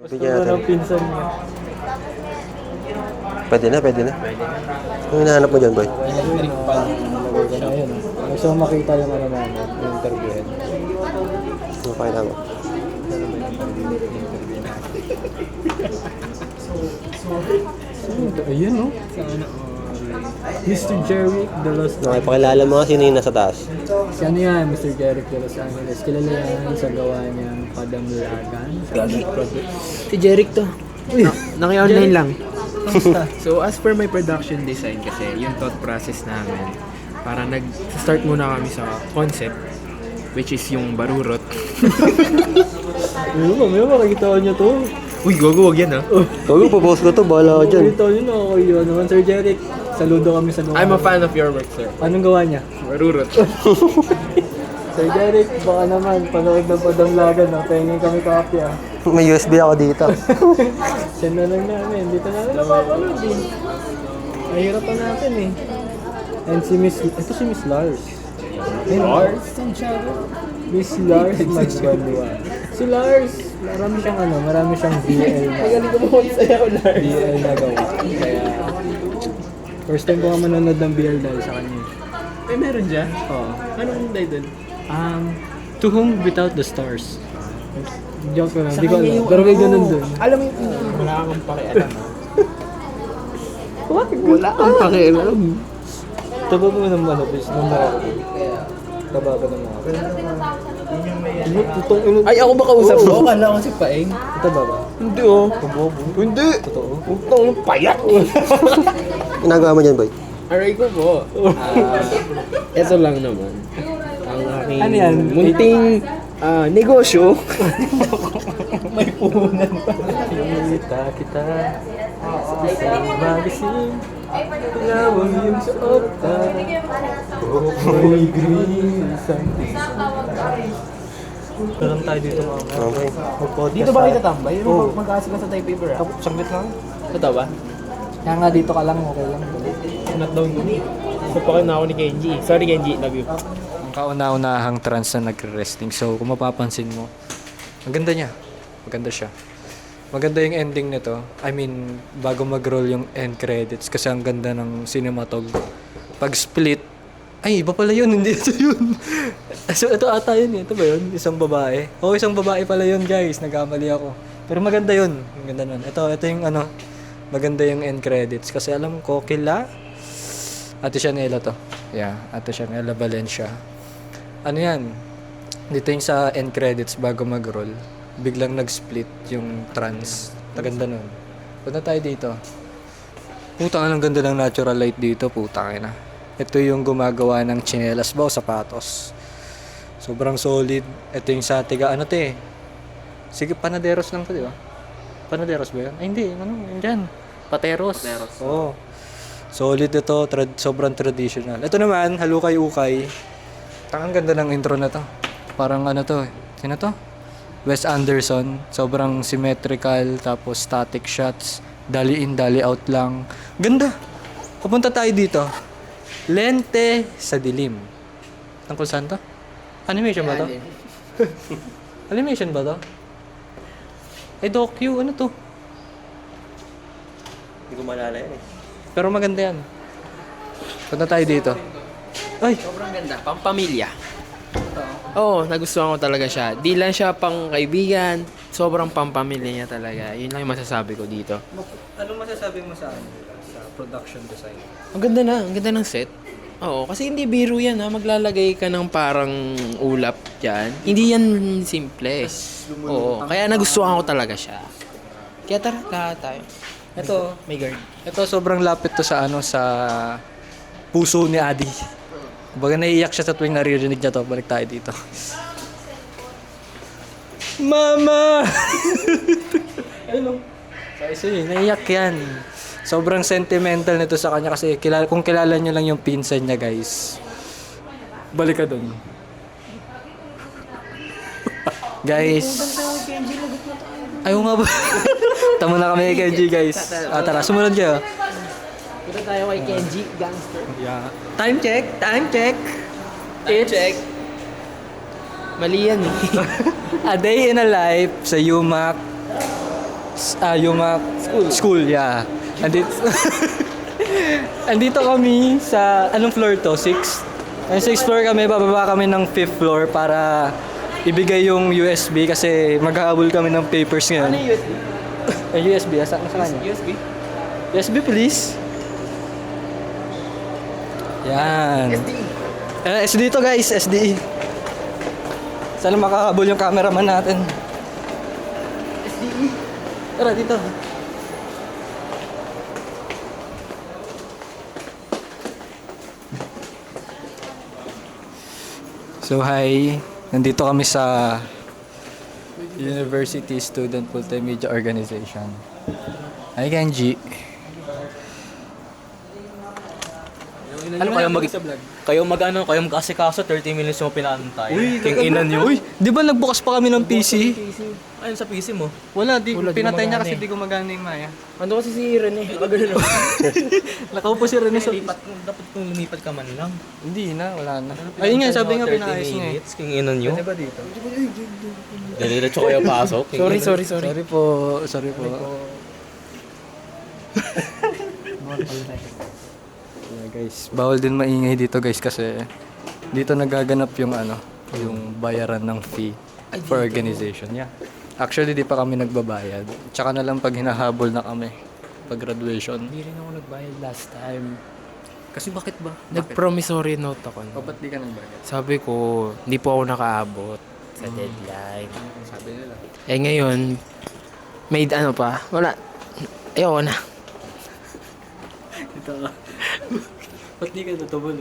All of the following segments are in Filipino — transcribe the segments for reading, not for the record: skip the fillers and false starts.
Bigyan natin. Ng pinsan niya. Pwede na, pwede na. Ano hinahanap mo dyan, boy? Electric pan. Nalagay ko na yun. Gusto mo makita yung ano namin, yung interviewin. Ano pakita mo? Ayun, no? Mr. Jeric de Los Okay, pakilala mo nga sino yung nasa taas. Si ano yan, Mr. Jeric de Los Angeles. Kilala yan sa gawa niyang Padamlagan. Si Jeric to. Naki-online lang. So as per my production design kasi, yung thought process namin, para nag-start muna kami sa concept, which is yung barurot. Ayun, mamaya makikita niyo to. Uy, gogo, wag yan ah. Huwag popost ko to, bahala ka dyan. Makikita niyo na ako yun naman. Sir Jeric, saludo kami sa gawa. I'm a fan of your work, sir. Anong gawa niya? Barurot. Sir Jeric, baka naman, panood ng Padamlagan. Pahingin kami copy ah. May USB ako dito. Send na lang namin. Dito namin napapanood eh. Mahirapan natin eh. And si Miss... Ito si Miss Lars. Lars Santiago? Miss Lars Magbanua. Si Lars, marami siyang VL na. Magaling ko mo sa'yo, Lars. VL na gawa. Kaya... First time ko nga manonood ng VL dahil sa kanya. Eh, meron dyan? Oo. Anong day dun? To Whom Without the Stars. Joke ko lang, di ko alam. Pero may ganun dun. Alam mo yung wala kang pakialam. What? Wala kang pakialam. Taba mo ng manapis ng Morocco. Taba ka ng Morocco. Tutong ino. Ay, ako ba kausap mo? Kala ko si Paeng. Taba ba? Hindi oh. Hindi. Totoo. Utang yung payat. Ginagawa mo dyan, boy? Aray ko po. Ito lang naman. Ang aking Ano yan? munting negosyo. May puhunan pa. Kita kita sa isang magazine. Tinawag yung suot ka. May green isang Parang tayo dito mga Okay. mag-podcast Dito ba kayo tayo. tatambay? Oo. Mag-aasik ka sa typewriter ah? Saglit lang. Totoo ba? Kaya nga dito ka lang, okay lang. Not down yun eh. Papakin na ako ni Kenji. Sorry Kenji, love you. Ang kauna-unahang trans na nagre-resting. So, kung mapapansin mo, ang ganda niya. Maganda siya. Maganda yung ending nito. I mean, bago mag-roll yung end credits kasi ang ganda ng cinematog. Pag split, ay, iba pala yun, hindi ito yun. So, ito ata yun, ito ba yun? Isang babae. Oo, isang babae pala yun, guys. Nagkamali ako. Pero maganda yun. Ang ganda nun. Ito yung ano, maganda yung end credits. Kasi alam ko, Ate Chanela to. Yeah, Ate Chanela Valencia. Ano yan? Dito yung sa end credits bago mag-roll. Biglang nag-split yung trans. Maganda nun. Punta tayo dito. Putang ang ganda ng natural light dito. Putang ina. Ito yung gumagawa ng tsinelas ba o sapatos. Sobrang solid. Ito yung sa tiga. Ano to eh? Sige, panaderos lang to, di ba? Panaderos ba yun? Ay, hindi. Ano? Yun dyan. Pateros. Oo. Solid ito. Sobrang traditional. Ito naman, Halukay Ukay. Ang ganda ng intro na to. Parang ano to eh. Sino to? Wes Anderson. Sobrang symmetrical. Tapos static shots. Dali in, dali out lang. Ganda. Pupunta tayo dito. Lente sa dilim. Tungkol saan to? Animation ba to? Animation ba to? Eh, docu. Ano to? Hindi ko malala yan eh. Pero maganda yan. Punta tayo dito. Ay! Sobrang ganda. Pampamilya. Oo, nagustuhan ko talaga siya. Di lang siya pang kaibigan. Sobrang pampamilya niya talaga. Yun lang yung masasabi ko dito. Anong masasabi mo sa production design? Ang ganda na. Ang ganda ng set. Oo, kasi hindi biro yan ha. Maglalagay ka ng parang ulap dyan. Hindi yan simple. Oo, kaya nagustuhan ko talaga siya. Kaya tara, lahat tayo. Ito, May guard. ito sobrang lapit to sa sa puso ni Adi. Kumbaga naiiyak siya sa tuwing naririnig niya to. Balik tayo dito. Mama! Ano? Kasi naiiyak yan. Sobrang sentimental nito sa kanya kasi kung kilala niyo lang yung pinsan niya, guys. Balik ka dun. Guys. Ayaw nga ba? Tama na kami kay Kenji, guys. Tara, sumunod kayo. Punta tayo kay Kenji, gangster. Yeah. Time check. Time check. Mali yan eh. A Day in a Life sa UMAC Yung school, yeah. Andito, andito kami sa, anong floor to? 6? Ang 6th floor kami, bababa kami ng 5th floor para ibigay yung USB kasi maghahabol kami ng papers ngayon. Ano yung USB? Ay, USB, asa kanya? USB? USB please. Yan. SDE. SD to guys, SDE. Sana makahabol yung cameraman natin. SDE. Tara dito. So hi, nandito kami sa University Student Multimedia Organization. Hi Kenji. Ano kayo kayo mag-asikaso 30 minutes mo pinantay. King ina niyo. Uy, di ba nagbukas pa kami ng PC? Ayun sa PC mo. Wala, di pinatay niya gumagana kasi eh. di gumagana yung Maya. Ano kasi si Rene? Gano'n Nakaupo si Rene sa Dapat kung lumipat ka man lang. Hindi na, wala na. Ayun nga, sabi nga pinaayos niya eh. King ina niyo. Pwede ba dito? Diretso kayo pasok. King ina. Sorry po. Yeah, guys, bawal din maingay dito guys kasi dito nagaganap yung yung bayaran ng fee for organization. Yeah. Actually, di pa kami nagbabayad. Tsaka na lang pag hinahabol na kami pag graduation. Hindi rin ako nagbayad last time. Kasi bakit ba? Nag-promissory note ako. O ba't di ka nagbayad? Sabi ko, hindi po ako nakaabot sa deadline. Sabi nila. Eh ngayon, may pa? Wala. Ayoko na. Ito ka. Ba't di ka natutuloy?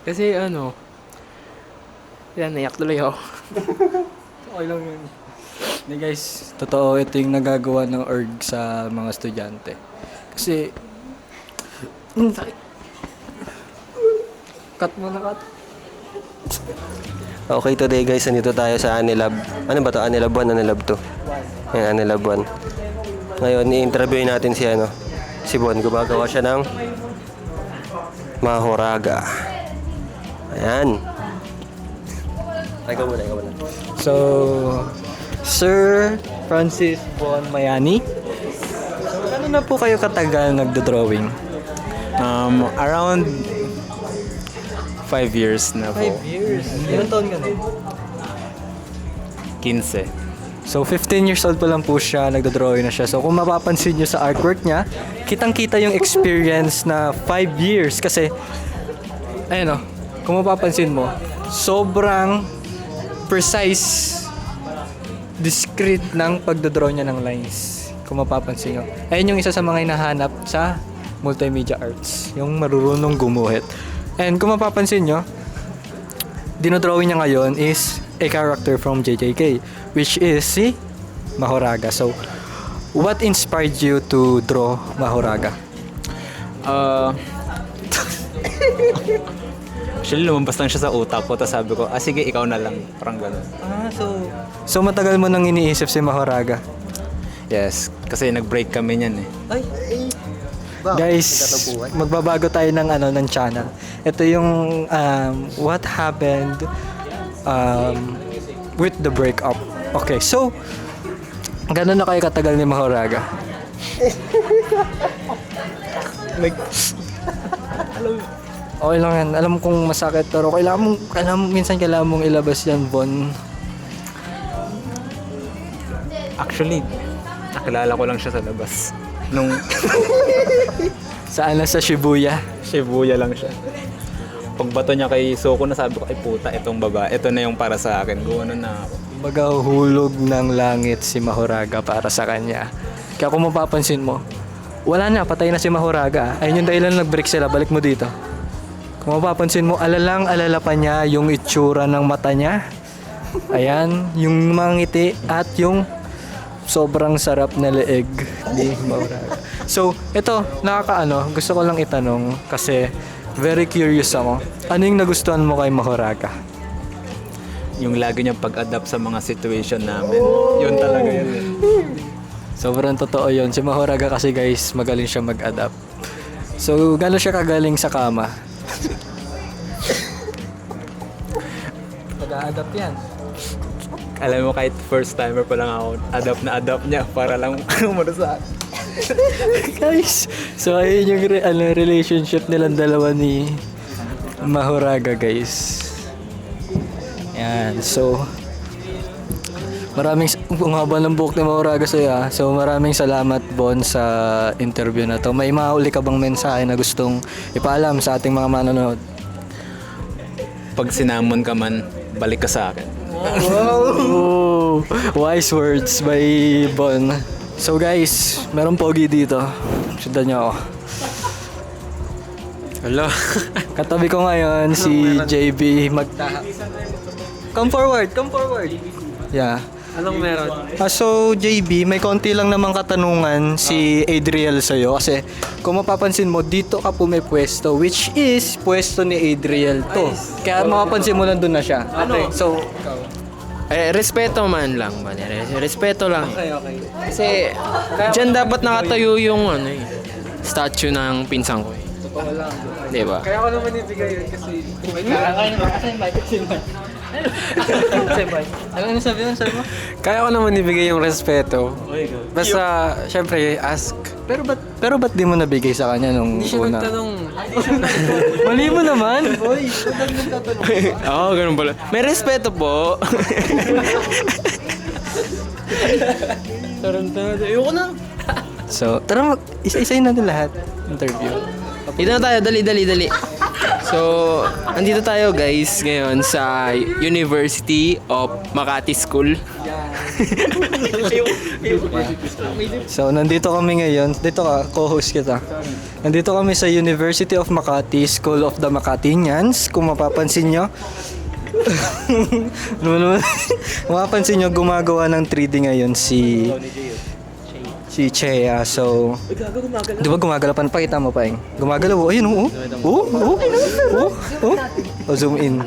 Kasi yan, naiyak tuloy ako. Okay lang yun. Hindi guys, totoo ito yung nagagawa ng org sa mga estudyante. Kasi, sakit. Cut mo na, cut. Okay, today guys, nandito tayo sa Anilab. Ano ba to? Anilab 1, Anilab 2. Ayan, Anilab 1. Ngayon, i-interview natin si Bon. Gumagawa siya ng Mahoraga. Ayan. Ikaw muna. So, Sir Francis Bon Mayani. So, ano na po kayo katagal nagdo-drawing? Around 5 years na po. 5 years. Ilang taon ka na? 15. So, 15 years old pa lang po siya, nagdo-drawing na siya. So, kung mapapansin nyo sa artwork niya, kitang-kita yung experience na 5 years. Kasi, ayun o, kung mapapansin mo, sobrang precise, discreet ng pagdodraw niya ng lines. Kung mapapansin nyo. Ayun yung isa sa mga hinahanap sa multimedia arts. Yung marurunong gumuhit. And kung mapapansin nyo, dinodrawing niya ngayon is a character from JJK, which is si Mahoraga. So, what inspired you to draw Mahoraga? Actually, lumabas lang siya sa utak ko. Tapos sabi ko, sige, ikaw na lang. Parang gano'n. So matagal mo nang iniisip si Mahoraga? Yes, kasi nag-break kami niyan eh. Guys, magbabago tayo ng channel. Ito yung what happened with the breakup. Okay, so gano'n na kayo katagal ni Mahoraga? Okay lang yan. Alam kong masakit pero minsan kailangan mong ilabas yan, Bon. Actually, nakilala ko lang siya sa labas. Nung Saan na sa Shibuya? Shibuya lang siya. Pagbato niya kay Soko na sabi ko, ay puta, itong babae. Ito na yung para sa akin. Gawin na ako. Maghahulog ng langit si Mahoraga para sa kanya. Kaya kung mapapansin mo, wala na, patay na si Mahoraga. Ayun yung dahilan nag-break sila. Balik mo dito. Kung mapapansin mo, alala pa niya yung itsura ng mata niya. Ayan, yung mga ngiti at yung sobrang sarap na leeg ni Mahoraga. So, ito, gusto ko lang itanong kasi very curious ako. Ano yung nagustuhan mo kay Mahoraga? Yung lagi niyang pag-adapt sa mga situation namin. Yun talaga yun. Sobrang totoo yun. Si Mahoraga kasi guys, magaling siya mag-adapt. So, gano'n siya kagaling sa kama? Mag-a-adapt yan. Alam mo, kahit first timer pa lang ako, adapt niya para lang umano sa akin. Guys, so ayun yung relationship nilang dalawa ni Mahoraga, guys. Yan, so ang haba ng buhok ni Mahoraga sa'yo. So maraming salamat, Bon, sa interview na to. May mauli ka bang mensahe na gustong ipaalam sa ating mga manonood? Pag sinamon ka man, balik ka sa akin. Oh, wise words by Bon. So guys, meron pogi dito. Sundan niyo ako. Hello. Katabi ko ngayon si JB Come forward. Yeah. Anong meron? So JB, may konti lang namang katanungan si Adriel sa'yo kasi kung mapapansin mo, dito ka pumipwesto, which is pwesto ni Adriel to. Kaya mapapansin mo nandun na siya. Ano? So, Respeto man lang. Respeto lang. okay. Kasi dyan dapat nakatayo yung statue ng pinsang ko. Diba? Kaya ko naman ibigay yun kasi... Ano sabi mo? Kaya ko naman ibigay yung respeto. Basta, syempre, ask. Pero ba't di mo nabigay sa kanya nung Hindi siya una? nagtanong. Mali mo naman. Oo, ganun pala. May respeto po. Ayoko na. So, tara isa-isayin natin lahat. Interview. Dito na tayo, dali. So, andito tayo guys ngayon sa University of Makati School. So, nandito kami ngayon. Dito ka, co-host kita. Nandito kami sa University of Makati, School of the Makatinyans. Kung mapapansin nyo, mapapansin nyo, gumagawa ng 3D ngayon si Chea. So, di ba gumagalaw pa? Pakita mo pa, gumagalaw. Ayun, zoom in.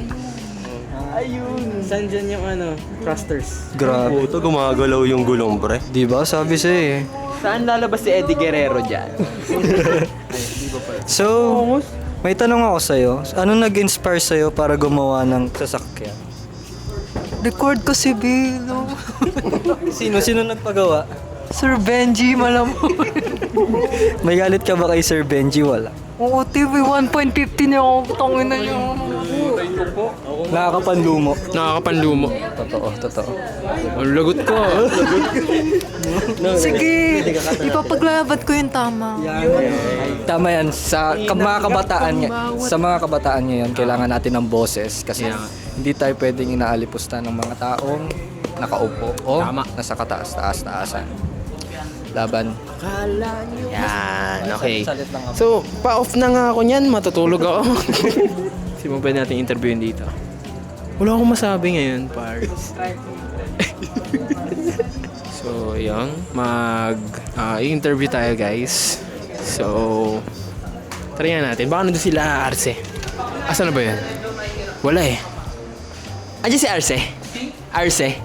Saan dyan yung thrusters? Grabe. Puto, gumagalaw yung gulong, pre. Di ba? Sabi sa'yo Saan lalabas si Eddie Guerrero dyan? So, may tanong ako sa'yo. Ano nag-inspire sa'yo para gumawa ng sasakyan? Record ko si Bilo. Sino nagpagawa? Sir Benji, malamon. May galit ka ba kay Sir Benji? Wala. Oo, TV 1.50 niya ako. Tangin na niya. Nakakapanlumo. Nakakapanlumo. Totoo. Ang lagot ko. Sige, ipapaglabat ko yung tama. Tama yan. Sa mga kabataan sa mga kabataan ngayon, kailangan natin ng boses kasi hindi tayo pwedeng inaalipusta ng mga taong nakaupo o nasa kataas-taasan. Laban. Yan, okay. Salit lang ako. So, pa-off na nga ako niyan. Matutulog ako. Kasi mo pwede natin interviewin dito. Wala akong masabi ngayon, Paris. So, yun. I-interview tayo, guys. So, try nga natin. Baka nandun sila, Arce. Asan na ba yun? Wala eh. Andiyan si Arce? Arce?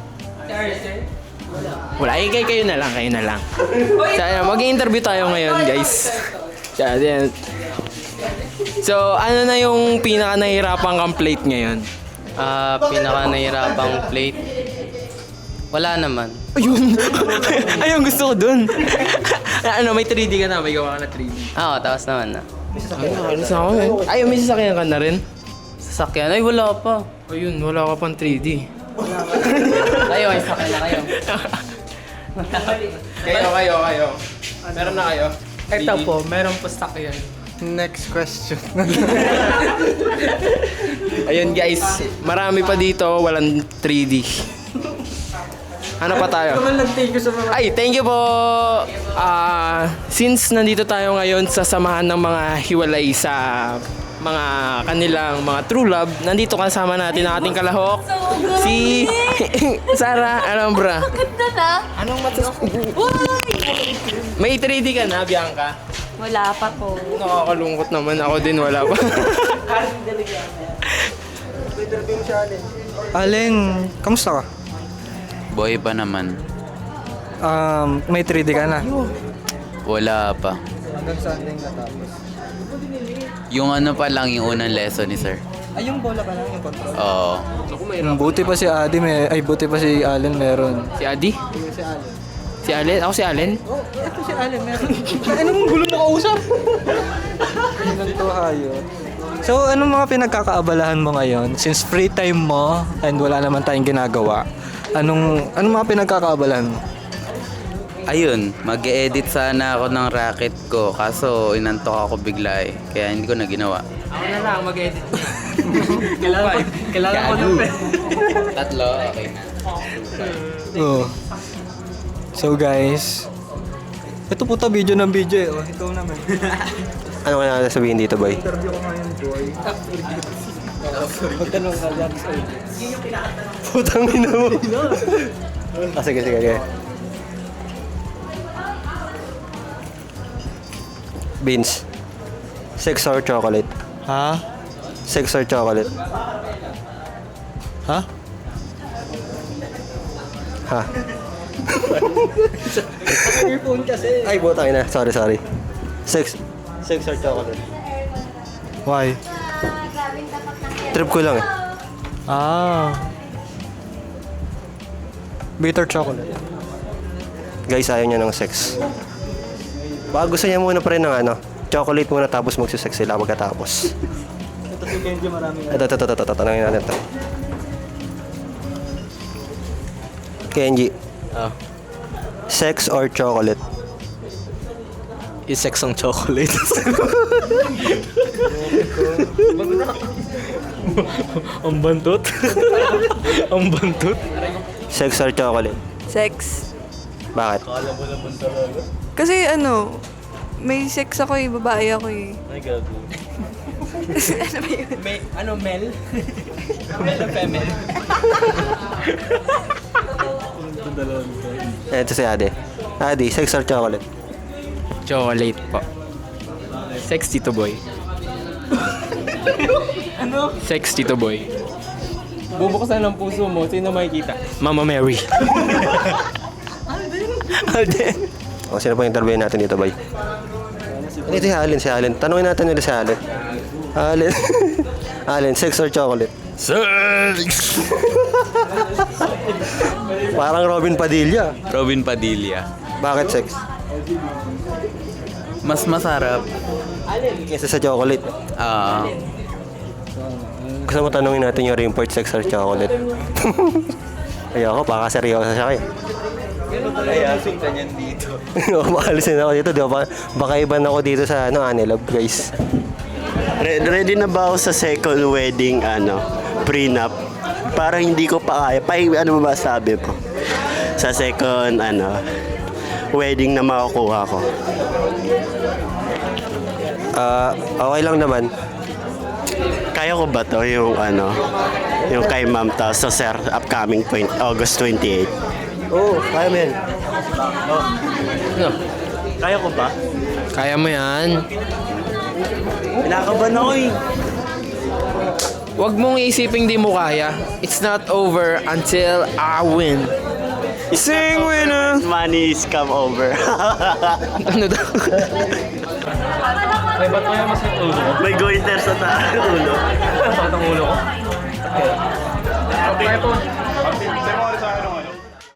Wala. Kayo na lang. So, mag-interview tayo ngayon, guys. So, ano na yung pinaka nahihirapang kang plate ngayon? Pinaka nahirapang plate. Wala naman. Ayun! Ayun, gusto ko dun. May 3D ka na? May gawa ka na 3D? Oo, tapos naman na. Ay, may sasakyan ka na rin? Sasakyan? Ay, wala pa. Ayun, wala ka pang 3D. Kayo, ay sakyan na kayo. Kayo. Meron na kayo? Ito po, meron po stock yan. Next question. Ayun guys, marami pa dito, walang 3D. Ano pa tayo? Ay, thank you po! Since nandito tayo ngayon sa samahan ng mga hiwalay sa mga kanilang mga true love, nandito kasama natin ang ating kalahok, si Sarah Alhambra. Ganda na. Anong May 3D ka na, Bianca? Wala pa po. Nakakalungkot naman, ako din wala pa. Alin, kamusta ka? Boy pa naman. May 3D ka na? Wala pa. Hanggang saan din natapos? Yung ano pa lang, yung unang lesson ni sir. Oo. Buti pa si Adi buti pa si Allen meron. Si Adi? Si Allen? Ako si Allen? Ilan to hayo? So, anong mga pinagkakaabalahan mo ngayon? Since free time mo and wala naman tayong ginagawa, anong mga pinagkakaabalahan mo? Ayun, mag-edit sana ako ng racket ko. Kaso inantok ako bigla eh. Kaya hindi ko na ginawa. Ako na lang, mag-edit. Kailangan ko ng pen. Tatlo, okay na. Oh. So guys, ito po ta video ng video eh. Oh, ikaw naman. Ano ka na sabihin dito, boy? Interview ko ngayon, boy. Magtanong ka lang sa iyo. Putang ina mo. Sige. Beans. Sex or chocolate? Ha? Sex or chocolate? Ha? Ha? Earphone kasi. Ay, butang ina. Sorry. Sex or chocolate? Why? Trip ko lang eh. Bitter chocolate. Guys, ayaw niya ng sex. Baka gusto niya muna pa rin ng chocolate muna tapos magsisex sila pagkatapos. Ito si Kenji marami. Ito. Tanongin natin ito. Kenji. Sex or chocolate? Is sex ang chocolate. Ang bantot. Ang bantot. Sex or chocolate? Sex. Bakit? Kasi may sex ako eh, babae ako eh. Ay, gago. Ano ba yun? Mel? Mel o female? Ito si Ade. Ade, sex or chocolate? Chocolate po. Sex Tito Boy. Sex Tito Boy. Bubuksan ng puso mo, sino makikita? Mama Mary. O, sino po yung interviewin natin dito, boy? Ito si Allen. Tanungin natin nila si Allen. Allen, sex or chocolate? Sex! Parang Robin Padilla. Robin Padilla. Bakit sex? Mas masarap. Kesa sa chocolate. Gusto mo tanungin natin yung import sex or chocolate? Ayoko, baka seryoso siya kayo. Kaya sundan yan dito. Makalisin ako dito, di ba? Baka iban ako dito sa Anilab, guys. Ready na ba ako sa second wedding, prenup? Parang hindi ko pa kaya. Ano ba sabi mo? Sa second, wedding na makukuha ko. Okay lang naman. Kaya ko ba to yung kay ma'am ta sa sir upcoming August 28? Oo, kaya mo yan. Kaya ko ba? Kaya mo yan. Pinakaban ako eh. Huwag mong isiping di mo kaya. It's not over until I win. Sing winner! Money is come over. Ano daw? Ay, ba't kaya mas yung ulo ko? May goiter sa ulo. Bakit ang ulo ko? Okay.